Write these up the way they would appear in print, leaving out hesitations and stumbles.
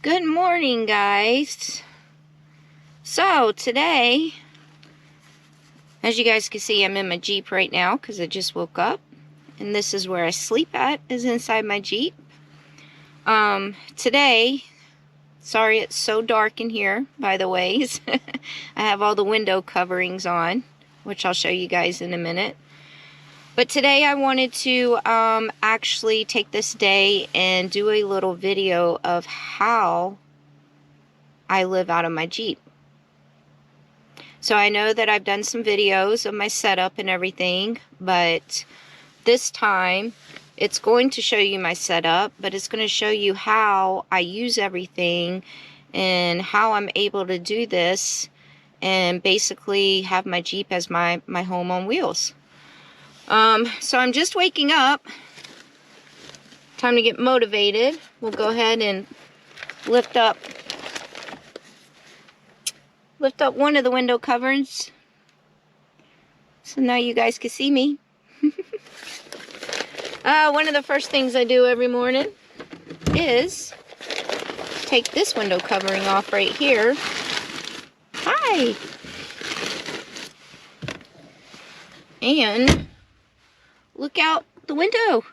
Good morning, guys. So today, as you guys can see, I'm in my Jeep right now because I just woke up, and this is where I sleep at, is inside my Jeep. Today, sorry it's so dark in here, by the ways. I have all the window coverings on, which I'll show you guys in a minute. But today I wanted to actually take this day and do a little video of how I live out of my Jeep. So I know that I've done some videos of my setup and everything, but this time it's going to show you my setup, but it's going to show you how I use everything and how I'm able to do this and basically have my Jeep as my home on wheels. So I'm just waking up. Time to get motivated. We'll go ahead and lift up one of the window coverings so now you guys can see me. One of the first things I do every morning is take this window covering off right here. Hi! And look out the window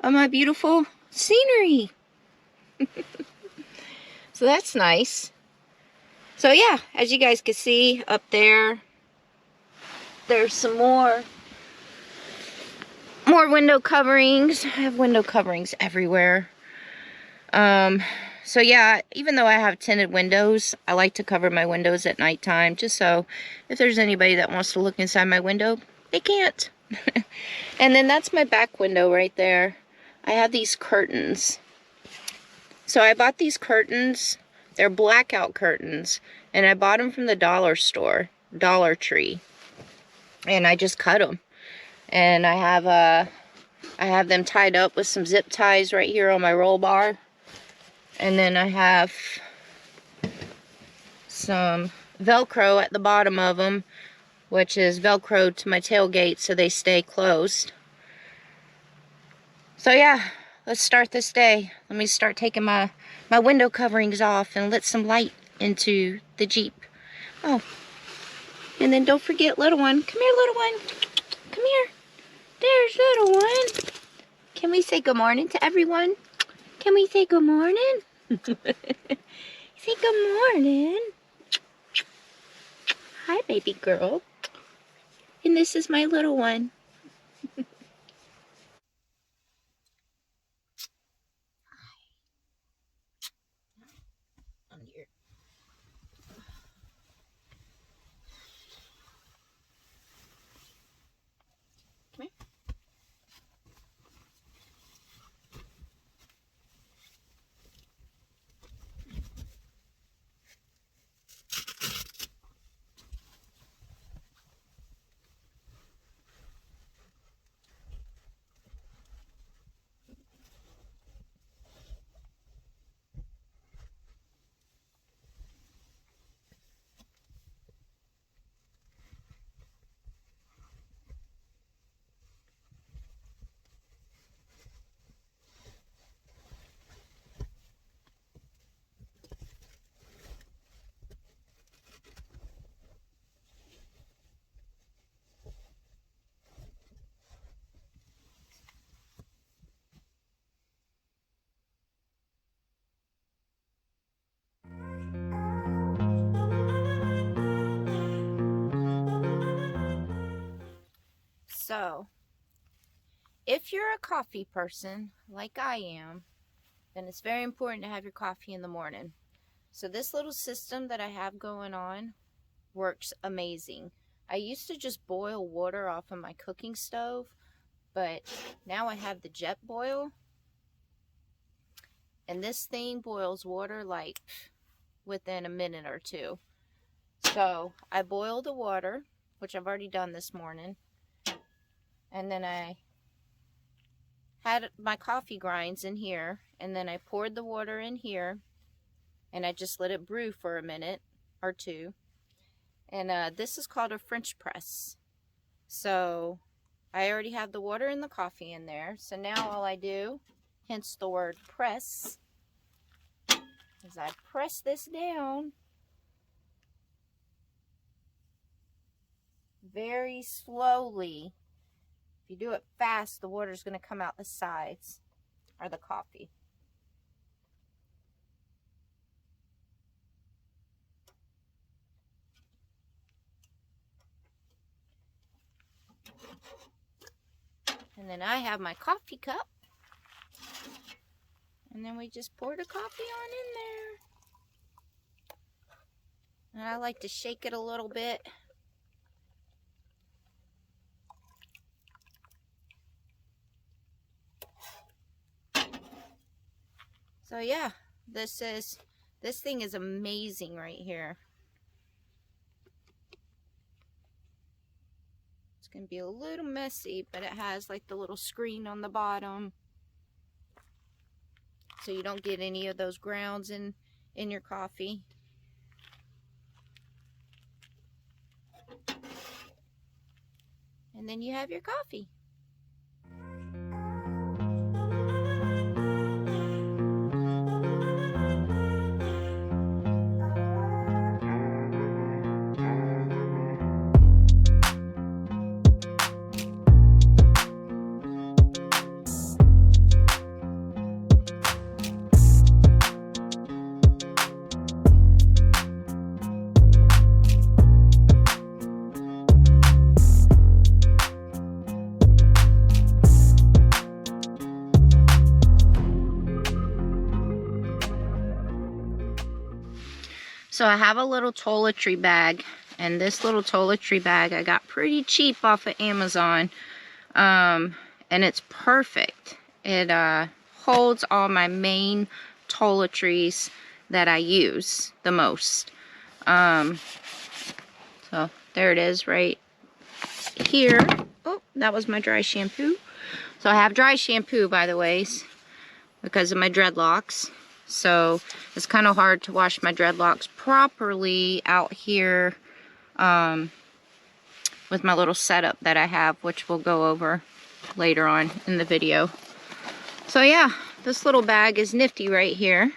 of my beautiful scenery. So that's nice. So yeah, as you guys can see up there, there's some more window coverings. I have window coverings everywhere. So yeah, even though I have tinted windows, I like to cover my windows at nighttime, just so if there's anybody that wants to look inside my window, they can't. And then that's my back window right there. I have these curtains. So I bought these curtains. They're blackout curtains, and I bought them from the dollar store, Dollar Tree, and I just cut them. And I have them tied up with some zip ties right here on my roll bar, and then I have some Velcro at the bottom of them, which is Velcro to my tailgate so they stay closed. So yeah, let's start this day. Let me start taking my window coverings off and let some light into the Jeep. Oh, and then don't forget little one. Come here, little one. Come here. There's little one. Can we say good morning to everyone? Can we say good morning? Say good morning. Hi, baby girl. And this is my little one. Come here. So, if you're a coffee person, like I am, then it's very important to have your coffee in the morning. So this little system that I have going on works amazing. I used to just boil water off of my cooking stove, but now I have the jet boil, and this thing boils water like within a minute or two. So I boil the water, which I've already done this morning, and then I had my coffee grinds in here, and then I poured the water in here, and I just let it brew for a minute or two. And this is called a French press. So I already have the water and the coffee in there. So now all I do, hence the word press, as I press this down very slowly. If you do it fast, the water's going to come out the sides, or the coffee. And then I have my coffee cup. And then we just pour the coffee on in there. And I like to shake it a little bit. So yeah, this thing is amazing right here. It's gonna be a little messy, but it has like the little screen on the bottom, so you don't get any of those grounds in your coffee. And then you have your coffee. So I have a little toiletry bag, and this little toiletry bag I got pretty cheap off of Amazon, and it's perfect. It holds all my main toiletries that I use the most. So there it is right here. Oh, that was my dry shampoo. So I have dry shampoo, by the way, because of my dreadlocks. So it's kind of hard to wash my dreadlocks properly out here with my little setup that I have, which we'll go over later on in the video. So yeah, this little bag is nifty right here.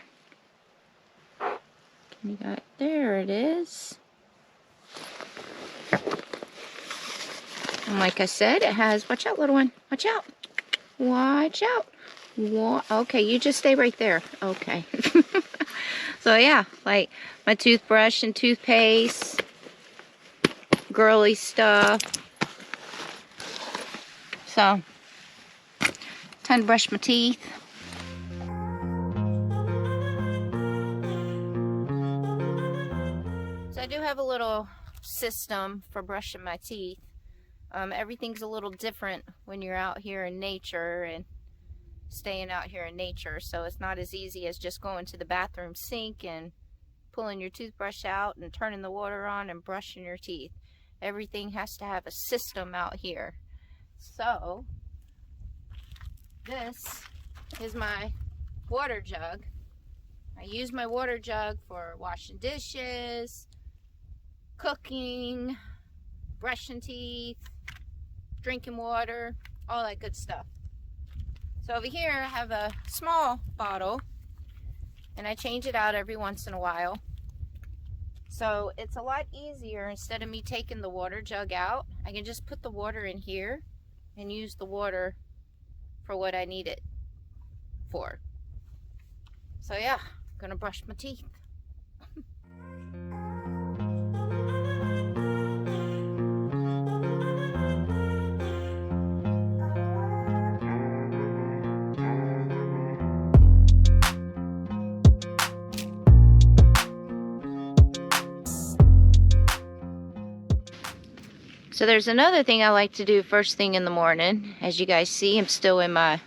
You got, there it is. And like I said, it has, watch out little one, watch out. Watch out. Okay, you just stay right there. Okay. So yeah, like my toothbrush and toothpaste, girly stuff. So, time to brush my teeth. So I do have a little system for brushing my teeth. Everything's a little different when you're out here in nature and staying out here in nature, so it's not as easy as just going to the bathroom sink and pulling your toothbrush out and turning the water on and brushing your teeth. Everything has to have a system out here. So this is my water jug. I use my water jug for washing dishes, cooking, brushing teeth, drinking water, all that good stuff. So over here I have a small bottle, and I change it out every once in a while. So it's a lot easier. Instead of me taking the water jug out, I can just put the water in here and use the water for what I need it for. So yeah, I'm gonna brush my teeth. So there's another thing I like to do first thing in the morning. As you guys see, I'm still in my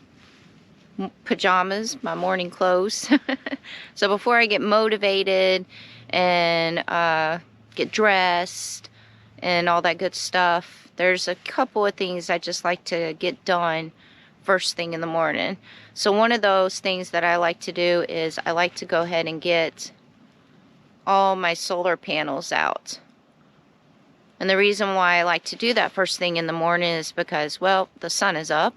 pajamas, my morning clothes. So before I get motivated and get dressed and all that good stuff, there's a couple of things I just like to get done first thing in the morning. So one of those things that I like to do is I like to go ahead and get all my solar panels out. And the reason why I like to do that first thing in the morning is because, well, the sun is up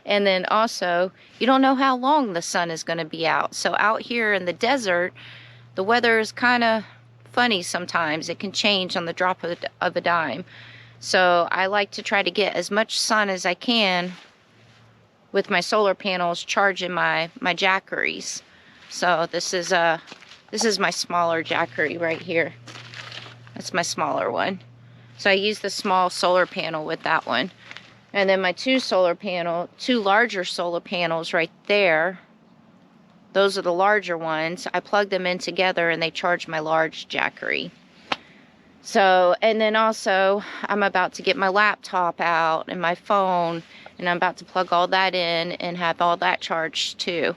And then also, you don't know how long the sun is going to be out. So out here in the desert, the weather is kind of funny sometimes. It can change on the drop of a dime. So I like to try to get as much sun as I can with my solar panels charging my jackeries. So this is my smaller jackery right here. That's my smaller one. So I use the small solar panel with that one. And then my two larger solar panels right there, those are the larger ones. I plug them in together and they charge my large jackery. So, and then also I'm about to get my laptop out and my phone, and I'm about to plug all that in and have all that charged too.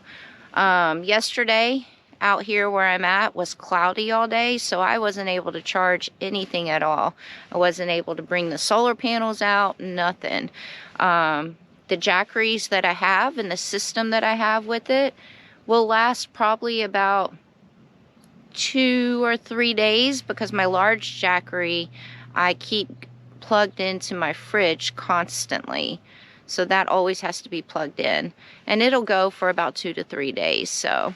Yesterday out here where I'm at was cloudy all day, so I wasn't able to charge anything at all. I wasn't able to bring the solar panels out, nothing. The jackeries that I have and the system that I have with it will last probably about 2 or 3 days, because my large jackery I keep plugged into my fridge constantly. So that always has to be plugged in. And it'll go for about 2 to 3 days. So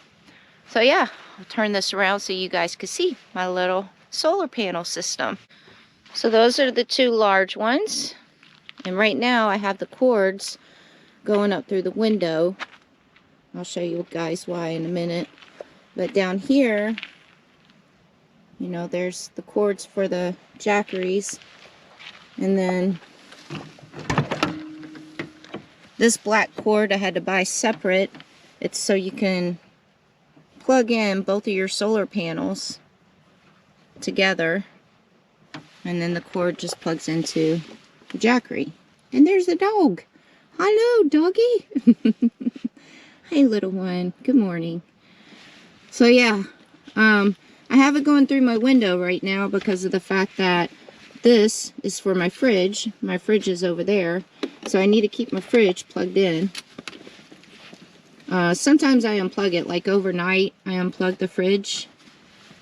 yeah, I'll turn this around so you guys can see my little solar panel system. So those are the two large ones. And right now I have the cords going up through the window. I'll show you guys why in a minute. But down here, you know, there's the cords for the jackeries. And then this black cord I had to buy separate. It's so you can plug in both of your solar panels together, and then the cord just plugs into the jackery. And there's a dog. Hello, doggy. Hey, little one. Good morning. So yeah, I have it going through my window right now because of the fact that this is for my fridge. My fridge is over there, so I need to keep my fridge plugged in. Sometimes I unplug it, like overnight I unplug the fridge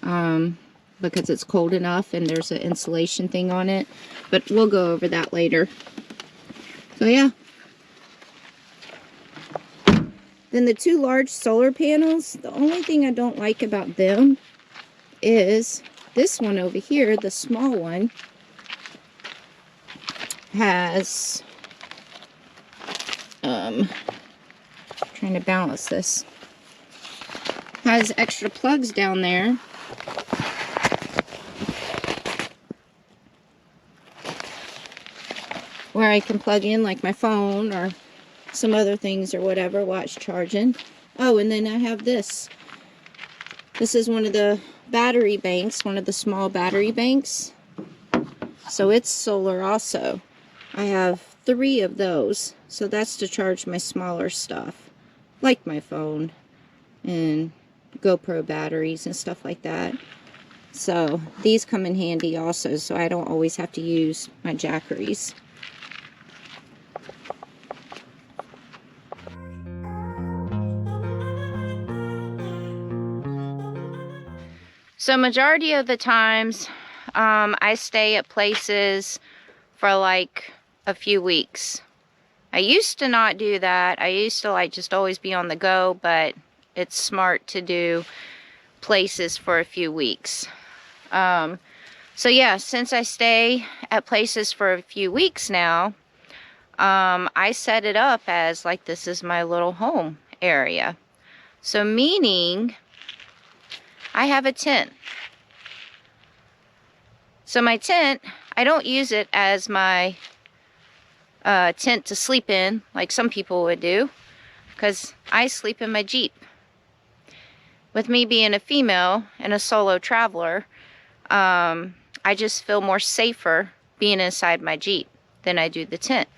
because it's cold enough and there's an insulation thing on it, but we'll go over that later. So yeah. Then the two large solar panels, the only thing I don't like about them is this one over here, the small one, has trying to balance this, has extra plugs down there where I can plug in like my phone or some other things or whatever while it's charging. Oh, and then I have this. This is one of the battery banks, one of the small battery banks. So it's solar also. I have 3 of those. So that's to charge my smaller stuff, like my phone and GoPro batteries and stuff like that. So these come in handy also, so I don't always have to use my jackeries. So majority of the times, I stay at places for like a few weeks. I used to not do that. I used to like just always be on the go, but it's smart to do places for a few weeks. So yeah, since I stay at places for a few weeks now, I set it up as like this is my little home area. So meaning I have a tent. So my tent, I don't use it as my tent to sleep in like some people would do, because I sleep in my Jeep. With me being a female and a solo traveler, I just feel more safer being inside my Jeep than I do the tent.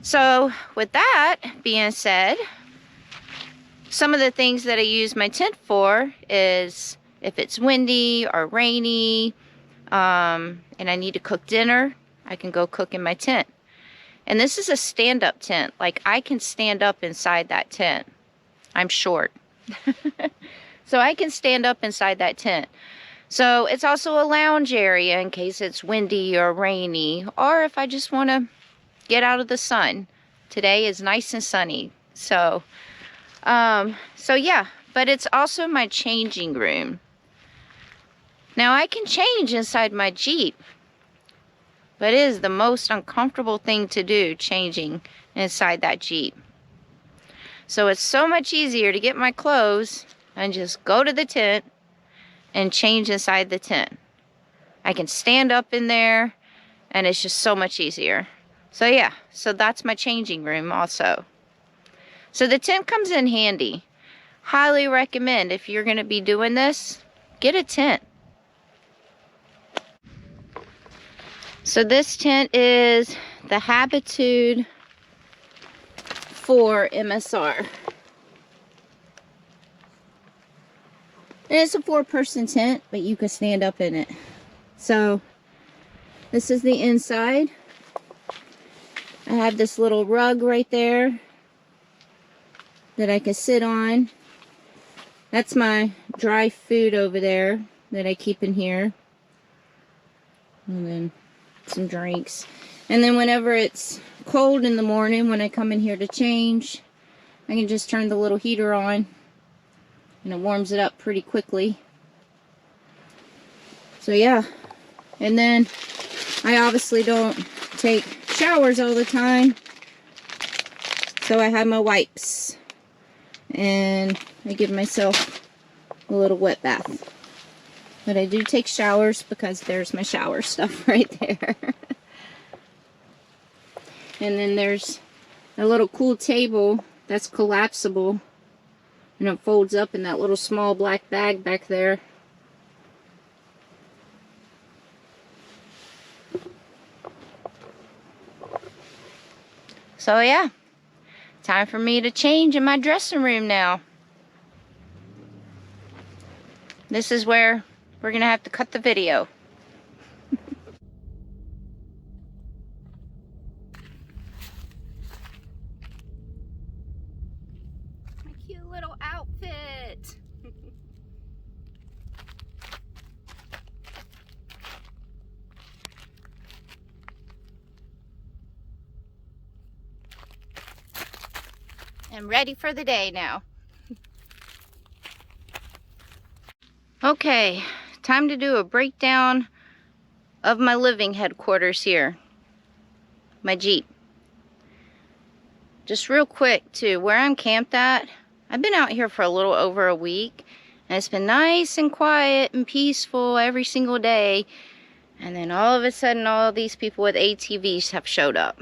So with that being said, some of the things that I use my tent for is if it's windy or rainy, and I need to cook dinner, I can go cook in my tent. And this is a stand-up tent. Like, I can stand up inside that tent. I'm short. So I can stand up inside that tent. So it's also a lounge area in case it's windy or rainy, or if I just want to get out of the sun. Today is nice and sunny. So yeah, but it's also my changing room. Now I can change inside my Jeep, but it is the most uncomfortable thing to do, changing inside that Jeep. So it's so much easier to get my clothes and just go to the tent and change inside the tent. I can stand up in there and it's just so much easier. So yeah, so that's my changing room also. So the tent comes in handy. Highly recommend, if you're gonna be doing this, get a tent. So this tent is the Habitude 4 MSR. And it's a 4-person tent, but you can stand up in it. So this is the inside. I have this little rug right there that I can sit on. That's my dry food over there that I keep in here. And then some drinks. And then whenever it's cold in the morning, when I come in here to change, I can just turn the little heater on and it warms it up pretty quickly. So yeah. And then I obviously don't take showers all the time, so I have my wipes and I give myself a little wet bath. But I do take showers because there's my shower stuff right there. And then there's a little cool table that's collapsible and it folds up in that little small black bag back there. So yeah, time for me to change in my dressing room now. This is where we're gonna have to cut the video. My cute little outfit. I'm ready for the day now. Okay, time to do a breakdown of my living headquarters here. My Jeep. Just real quick too, where I'm camped at, I've been out here for a little over a week and it's been nice and quiet and peaceful every single day. And then all of a sudden all of these people with ATVs have showed up.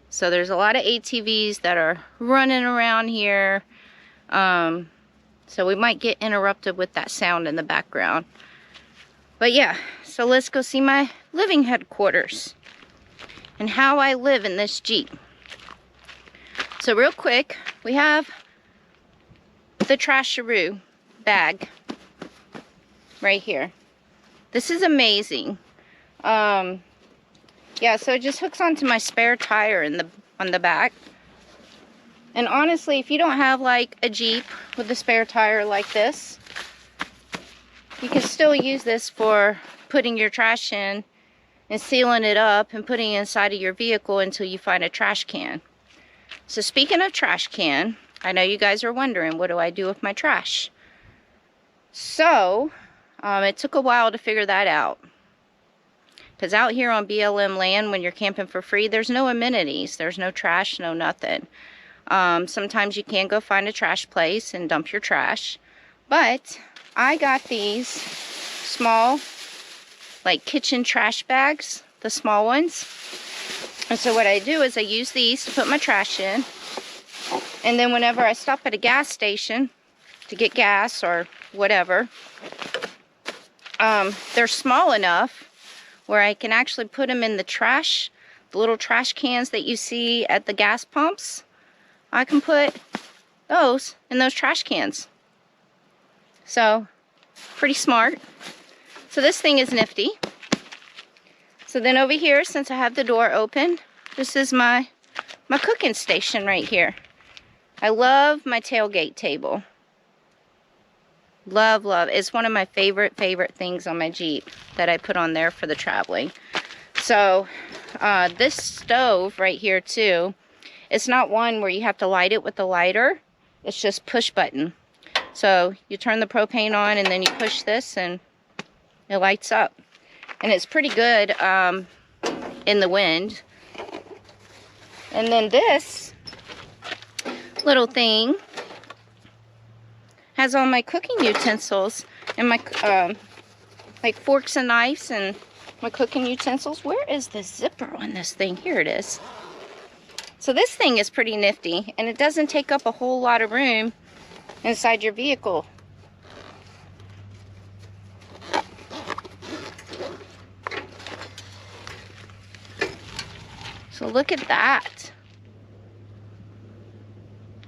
So there's a lot of ATVs that are running around here. So we might get interrupted with that sound in the background. But yeah, so let's go see my living headquarters and how I live in this Jeep. So real quick, we have the Trasharoo bag right here. This is amazing. Yeah, so it just hooks onto my spare tire on the back. And honestly, if you don't have like a Jeep with a spare tire like this, you can still use this for putting your trash in and sealing it up and putting it inside of your vehicle until you find a trash can. So speaking of trash can, I know you guys are wondering, what do I do with my trash? So, it took a while to figure that out. Because out here on BLM land, when you're camping for free, there's no amenities. There's no trash, no nothing. Sometimes you can go find a trash place and dump your trash. But I got these small, like kitchen trash bags, the small ones. And so what I do is I use these to put my trash in. And then whenever I stop at a gas station to get gas or whatever, they're small enough where I can actually put them in the trash, the little trash cans that you see at the gas pumps. I can put those in those trash cans. So, pretty smart. So this thing is nifty. So then over here, since I have the door open, this is my cooking station right here. I love my tailgate table. Love, love. It's one of my favorite things on my Jeep that I put on there for the traveling. So, this stove right here too It's not one where you have to light it with the lighter. It's just push button. So you turn the propane on and then you push this and it lights up. And it's pretty good in the wind. And then this little thing has all my cooking utensils and my like forks and knives and my cooking utensils. Where is the zipper on this thing? Here it is. So this thing is pretty nifty, and it doesn't take up a whole lot of room inside your vehicle. So look at that.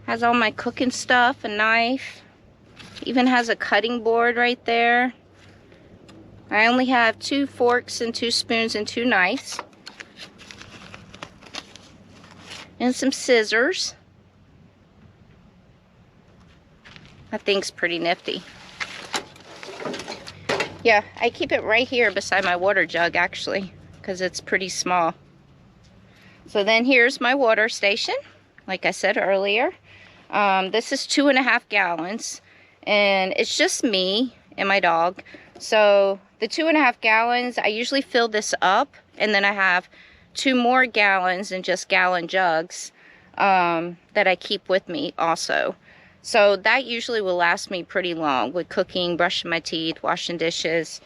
Has all my cooking stuff, a knife. Even has a cutting board right there. I only have 2 forks and 2 spoons and 2 knives. And some scissors. That thing's pretty nifty. Yeah, I keep it right here beside my water jug actually, because it's pretty small. So then here's my water station, like I said earlier. This is 2.5 gallons, and it's just me and my dog. So the 2.5 gallons, I usually fill this up, and then I have 2 more gallons in just gallon jugs that I keep with me also. So that usually will last me pretty long with cooking, brushing my teeth, washing dishes,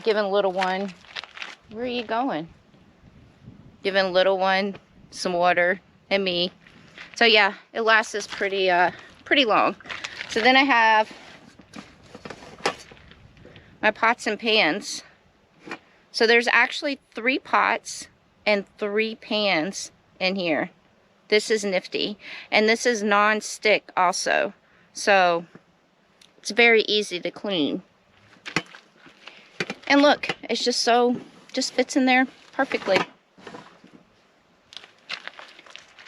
giving little one, where are you going? Giving little one some water and me. So yeah, it lasts us pretty long. So then I have my pots and pans. So there's actually 3 pots and 3 pans in here. This is nifty. And this is non-stick also. So it's very easy to clean. And look, it's just fits in there perfectly.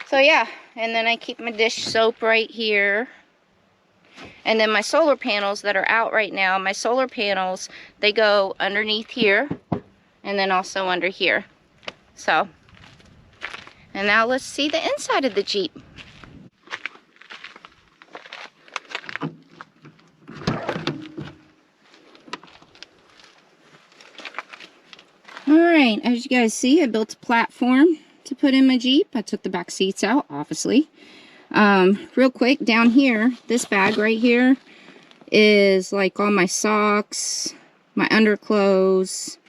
So yeah, and then I keep my dish soap right here. And then my solar panels that are out right now, my solar panels, they go underneath here and then also under here. So, and now let's see the inside of the Jeep. Alright, as you guys see, I built a platform to put in my Jeep. I took the back seats out, obviously. Real quick, down here, this bag right here is like all my socks, my underclothes,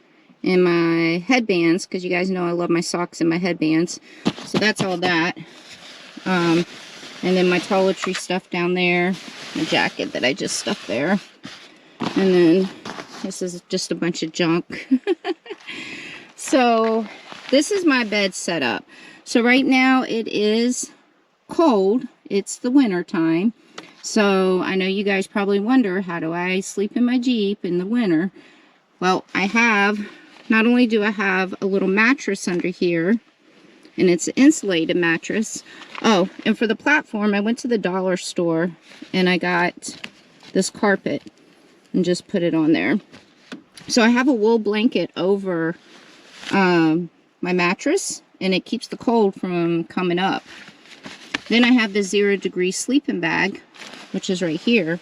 and my headbands, because you guys know I love my socks and my headbands. So that's all that. And then my toiletry stuff down there, my jacket that I just stuffed there. And then this is just a bunch of junk. So this is my bed setup. So right now it is cold. It's the winter time. So I know you guys probably wonder, how do I sleep in my Jeep in the winter? Well, not only do I have a little mattress under here, and it's an insulated mattress. Oh, and for the platform, I went to the dollar store and I got this carpet and just put it on there. So I have a wool blanket over my mattress, and it keeps the cold from coming up. Then I have the 0-degree sleeping bag, which is right here.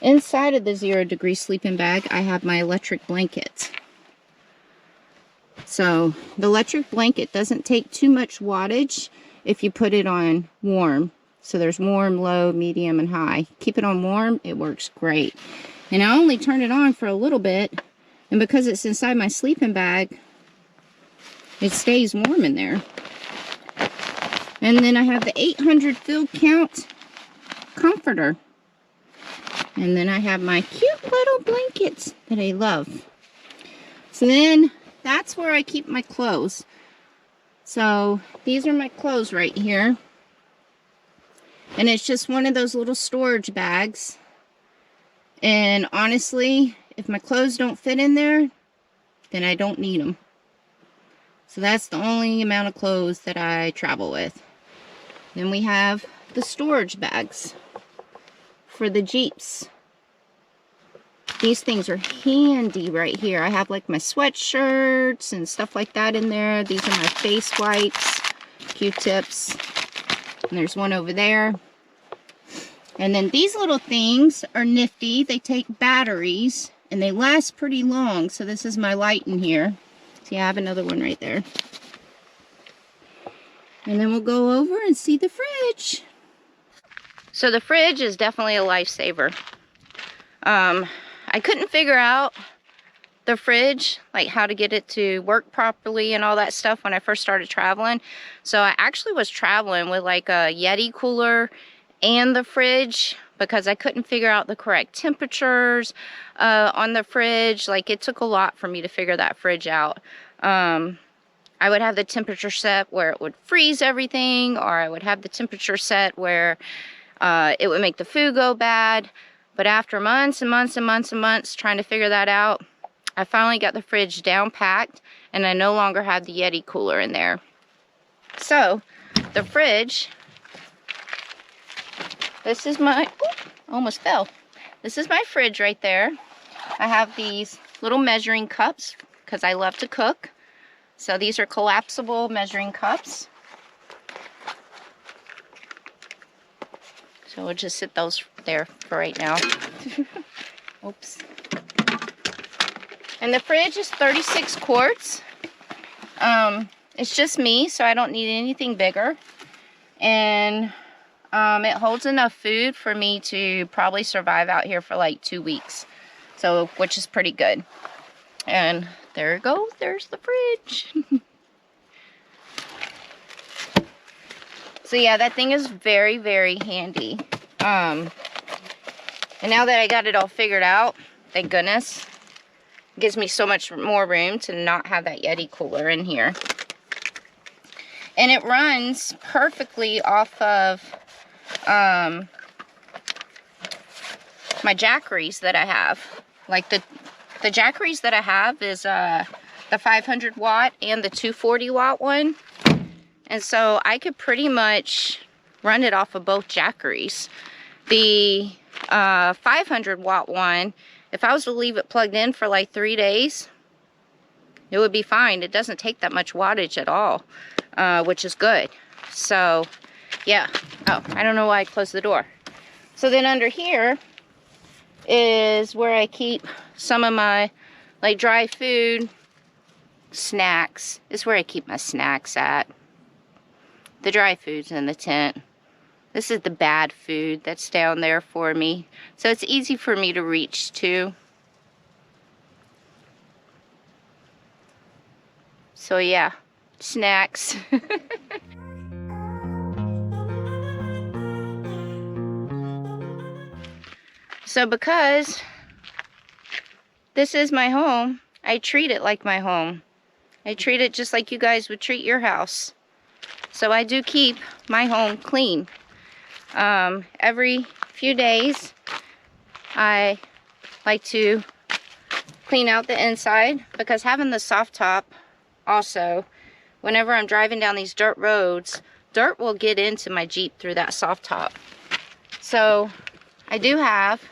Inside of the 0-degree sleeping bag, I have my electric blanket. So the electric blanket doesn't take too much wattage if you put it on warm. So there's warm, low, medium, and high. Keep it on warm, it works great. And I only turn it on for a little bit, and because it's inside my sleeping bag, it stays warm in there. And then I have the 800 fill count comforter. And then I have my cute little blankets that I love. So then that's where I keep my clothes. So these are my clothes right here. And it's just one of those little storage bags. And honestly, if my clothes don't fit in there, then I don't need them. So that's the only amount of clothes that I travel with. Then we have the storage bags for the Jeeps. These things are handy right here. I have like my sweatshirts and stuff like that in there. These are my face wipes, Q-tips. And there's one over there. And then these little things are nifty. They take batteries and they last pretty long. So this is my light in here. See, I have another one right there. And then we'll go over and see the fridge. So the fridge is definitely a lifesaver. I couldn't figure out the fridge, like how to get it to work properly and all that stuff when I first started traveling. So I actually was traveling with like a Yeti cooler and the fridge because I couldn't figure out the correct temperatures on the fridge. Like it took a lot for me to figure that fridge out. I would have the temperature set where it would freeze everything, or I would have the temperature set where it would make the food go bad. But after months and months and months and months trying to figure that out, I finally got the fridge down packed, and I no longer had the Yeti cooler in there. So the fridge, this is my, almost fell. This is my fridge right there. I have these little measuring cups because I love to cook. So these are collapsible measuring cups. So we'll just sit those there for right now. Oops. And the fridge is 36 quarts. It's just me, so I don't need anything bigger. And it holds enough food for me to probably survive out here for like 2 weeks. So, which is pretty good. And there it goes, there's the fridge. So yeah, that thing is very, very handy. And now that I got it all figured out, thank goodness, it gives me so much more room to not have that Yeti cooler in here. And it runs perfectly off of my Jackeries that I have. Like the Jackeries that I have is the 500 watt and the 240 watt one. And so I could pretty much run it off of both Jackeries. The 500 watt one, if I was to leave it plugged in for like 3 days, it would be fine. It doesn't take that much wattage at all, which is good. So yeah. Oh, I don't know why I closed the door. So then under here is where I keep some of my like dry food, snacks. Is where I keep my snacks at. The dry food's in the tent. This is the bad food that's down there for me. So it's easy for me to reach to. So yeah, snacks. So because this is my home, I treat it like my home. I treat it just like you guys would treat your house. So I do keep my home clean. Every few days, I like to clean out the inside, because having the soft top also, whenever I'm driving down these dirt roads, dirt will get into my Jeep through that soft top. So I do have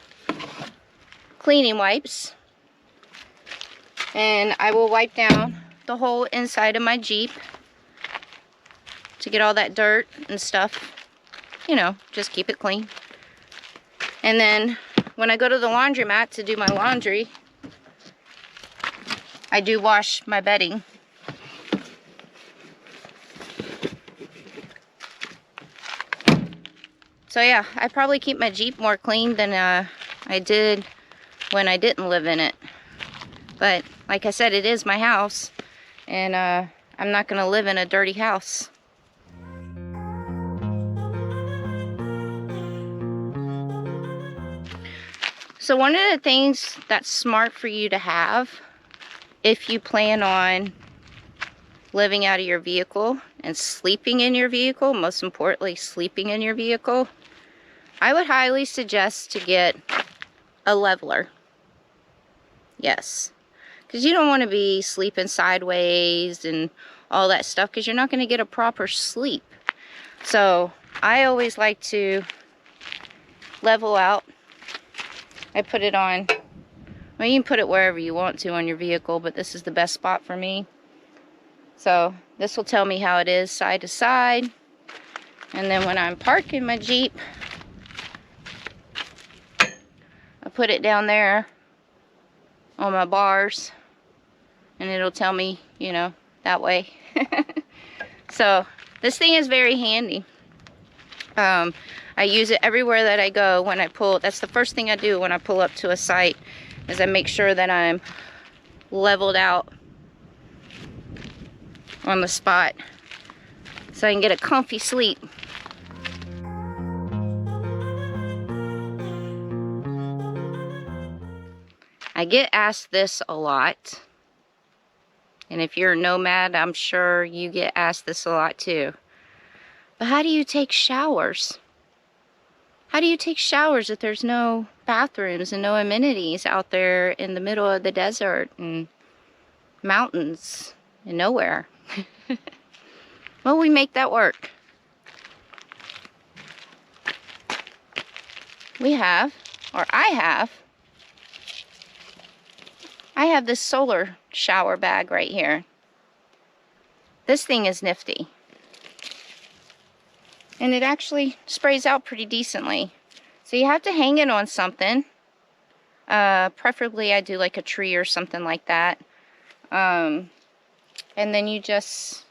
cleaning wipes, and I will wipe down the whole inside of my Jeep to get all that dirt and stuff, you know, just keep it clean. And then when I go to the laundromat to do my laundry, I do wash my bedding. So yeah, I probably keep my Jeep more clean than I did when I didn't live in it. But like I said, it is my house, and I'm not gonna live in a dirty house. So one of the things that's smart for you to have if you plan on living out of your vehicle and sleeping in your vehicle, most importantly sleeping in your vehicle, I would highly suggest to get a leveler. Yes, because you don't want to be sleeping sideways and all that stuff, because you're not going to get a proper sleep. So I always like to level out. I put it on, well, you can put it wherever you want to on your vehicle, but this is the best spot for me. So this will tell me how it is side to side. And then when I'm parking my Jeep, I put it down there on my bars, and it'll tell me, you know, that way. So this thing is very handy. I use it everywhere that I go when I pull. That's the first thing I do when I pull up to a site, is I make sure that I'm leveled out on the spot so I can get a comfy sleep. I get asked this a lot, and if you're a nomad, I'm sure you get asked this a lot too. But how do you take showers? How do you take showers if there's no bathrooms and no amenities out there in the middle of the desert and mountains and nowhere? Well, we make that work. We have, or I have this solar shower bag right here. This thing is nifty. And it actually sprays out pretty decently. So you have to hang it on something. Preferably I do like a tree or something like that. And then you just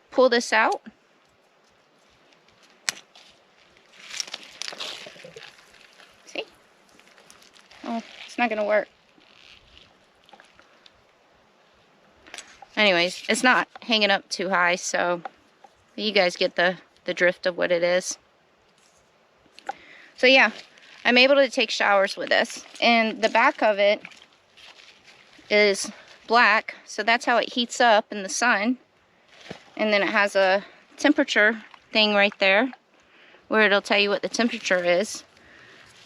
pull this out. See? Oh, it's not gonna work. Anyways, it's not hanging up too high, so you guys get the drift of what it is. So yeah, I'm able to take showers with this. And the back of it is black, so that's how it heats up in the sun. And then it has a temperature thing right there where it'll tell you what the temperature is.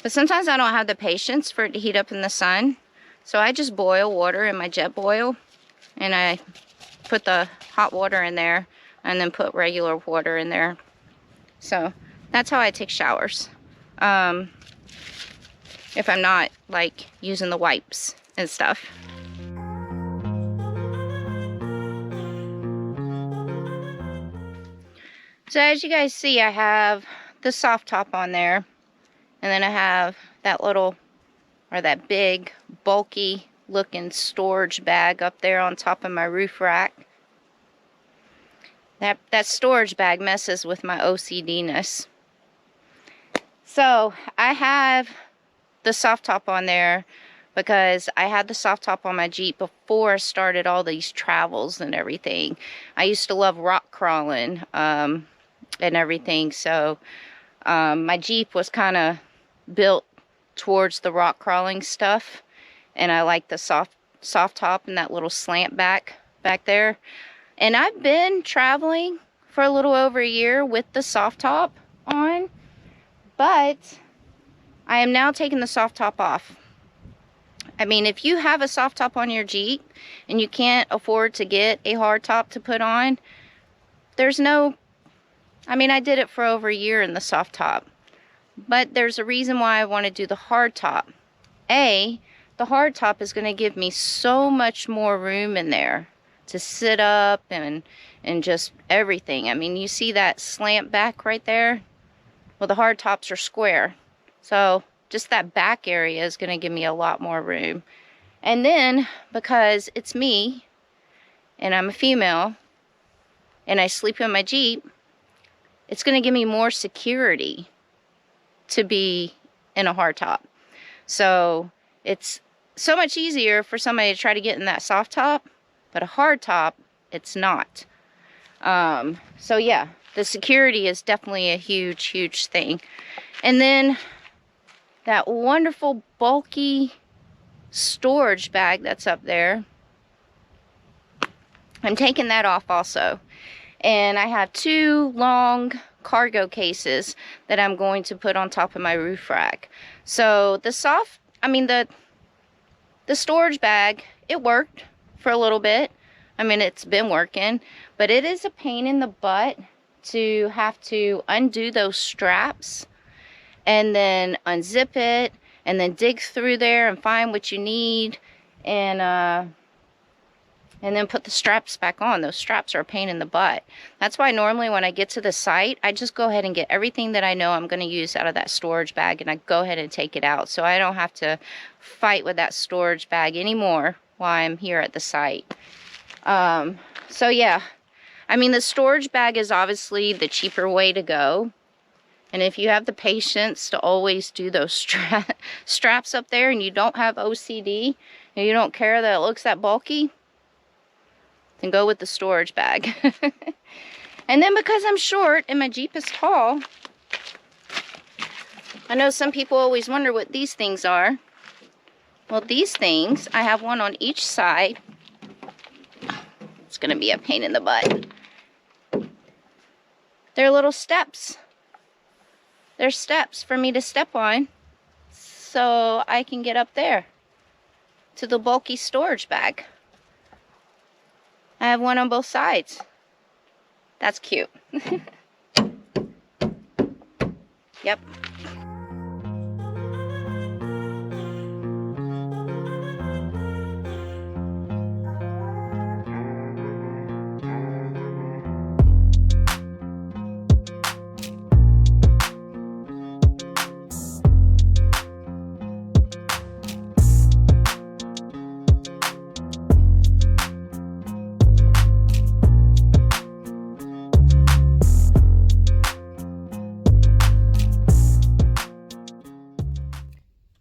But sometimes I don't have the patience for it to heat up in the sun, so I just boil water in my jet boil, and I put the hot water in there and then put regular water in there. So that's how I take showers. If I'm not like using the wipes and stuff. So as you guys see, I have the soft top on there, and then I have that little, or that big bulky looking storage bag up there on top of my roof rack. That storage bag messes with my OCD-ness. So I have the soft top on there because I had the soft top on my Jeep before I started all these travels and everything. I used to love rock crawling and everything, so my Jeep was kind of built towards the rock crawling stuff, and I like the soft top and that little slant back there. And I've been traveling for a little over a year with the soft top on, but I am now taking the soft top off. I mean, if you have a soft top on your Jeep and you can't afford to get a hard top to put on, there's no, I mean, I did it for over a year in the soft top, but there's a reason why I want to do the hard top. The hard top is going to give me so much more room in there to sit up and just everything. I mean, you see that slant back right there? Well, the hard tops are square. So just that back area is going to give me a lot more room. And then, because it's me, and I'm a female, and I sleep in my Jeep, it's going to give me more security to be in a hard top. So it's so much easier for somebody to try to get in that soft top, but a hard top, it's not. So yeah, the security is definitely a huge, huge thing. And then that wonderful bulky storage bag that's up there, I'm taking that off also. And I have two long cargo cases that I'm going to put on top of my roof rack. So the storage bag, it worked for a little bit. I mean, it's been working, but it is a pain in the butt to have to undo those straps and then unzip it and then dig through there and find what you need. And and then put the straps back on. Those straps are a pain in the butt. That's why normally when I get to the site, I just go ahead and get everything that I know I'm going to use out of that storage bag, and I go ahead and take it out, so I don't have to fight with that storage bag anymore while I'm here at the site. So yeah, I mean, the storage bag is obviously the cheaper way to go. And if you have the patience to always do those straps up there, and you don't have OCD, and you don't care that it looks that bulky, then go with the storage bag. And then because I'm short and my Jeep is tall, I know some people always wonder what these things are. Well, these things, I have one on each side. It's gonna be a pain in the butt. They're little steps. They're steps for me to step on so I can get up there to the bulky storage bag. I have one on both sides. That's cute. Yep.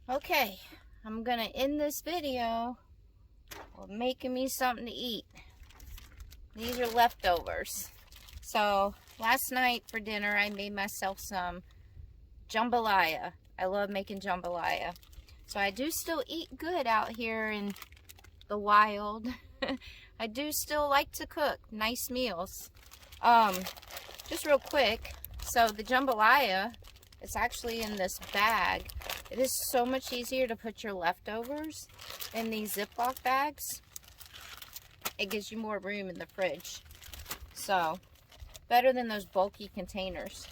Okay, I'm gonna end this video with making me something to eat. These are leftovers. So last night for dinner I made myself some jambalaya. I love making jambalaya. So I do still eat good out here in the wild. I do still like to cook nice meals. Just real quick, so the jambalaya, it's actually in this bag. It is so much easier to put your leftovers in these Ziploc bags. It gives you more room in the fridge. So, better than those bulky containers.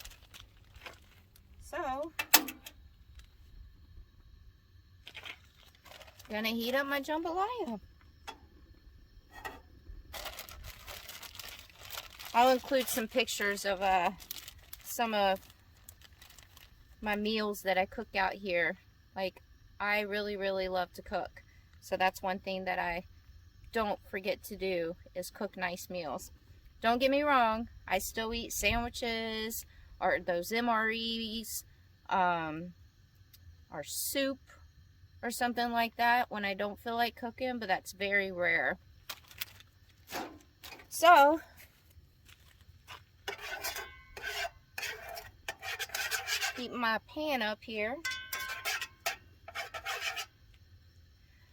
So, gonna heat up my jambalaya. I'll include some pictures of some of my meals that I cook out here. Like, I really love to cook, so that's one thing that I don't forget to do, is cook nice meals. Don't get me wrong, I still eat sandwiches or those MREs, or soup or something like that when I don't feel like cooking, but that's very rare. So keep my pan up here.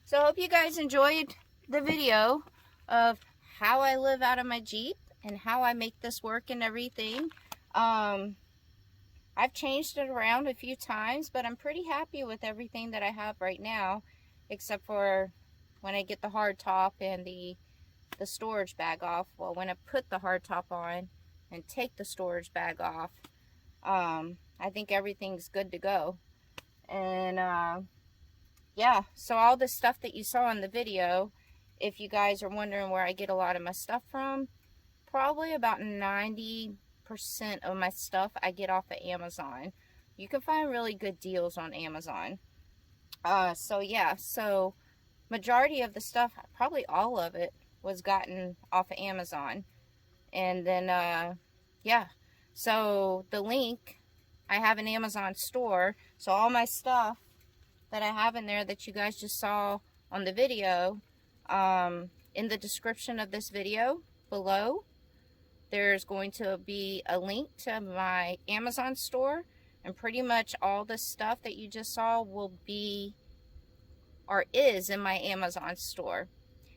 So I hope you guys enjoyed the video of how I live out of my Jeep and how I make this work and everything. I've changed it around a few times, but I'm pretty happy with everything that I have right now, except for when I get the hard top and the storage bag off. Well, when I put the hard top on and take the storage bag off, I think everything's good to go. And yeah, so all the stuff that you saw in the video, if you guys are wondering where I get a lot of my stuff from, probably about 90% of my stuff I get off of Amazon. You can find really good deals on Amazon. So yeah, so majority of the stuff, probably all of it, was gotten off of Amazon. And then yeah, so the link, I have an Amazon store, so all my stuff that I have in there that you guys just saw on the video, in the description of this video below, there's going to be a link to my Amazon store, and pretty much all the stuff that you just saw will be, or is, in my Amazon store.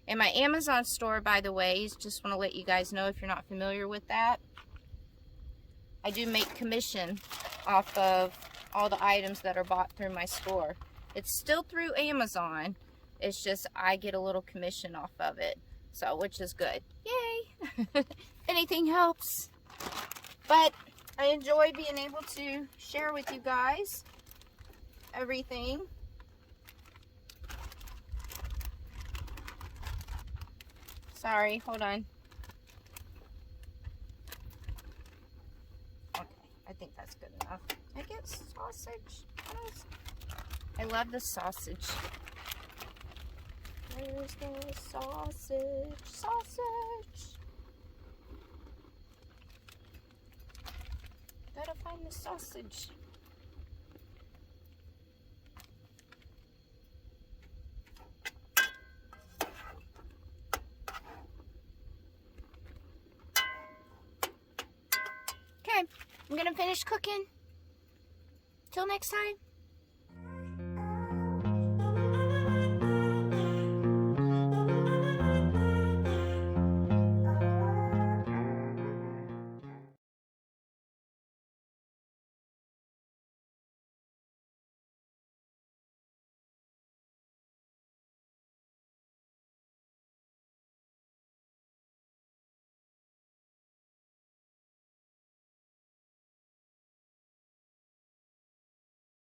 In my Amazon store, by the way, just want to let you guys know if you're not familiar with that, I do make commission off of all the items that are bought through my store. It's still through Amazon. It's just I get a little commission off of it. So, which is good. Yay! Anything helps. But I enjoy being able to share with you guys everything. Sorry, hold on. Okay, I think that's good enough. I get sausage. I love the sausage. Where's the sausage? Sausage! Gotta find the sausage. Okay, I'm gonna finish cooking. Till next time.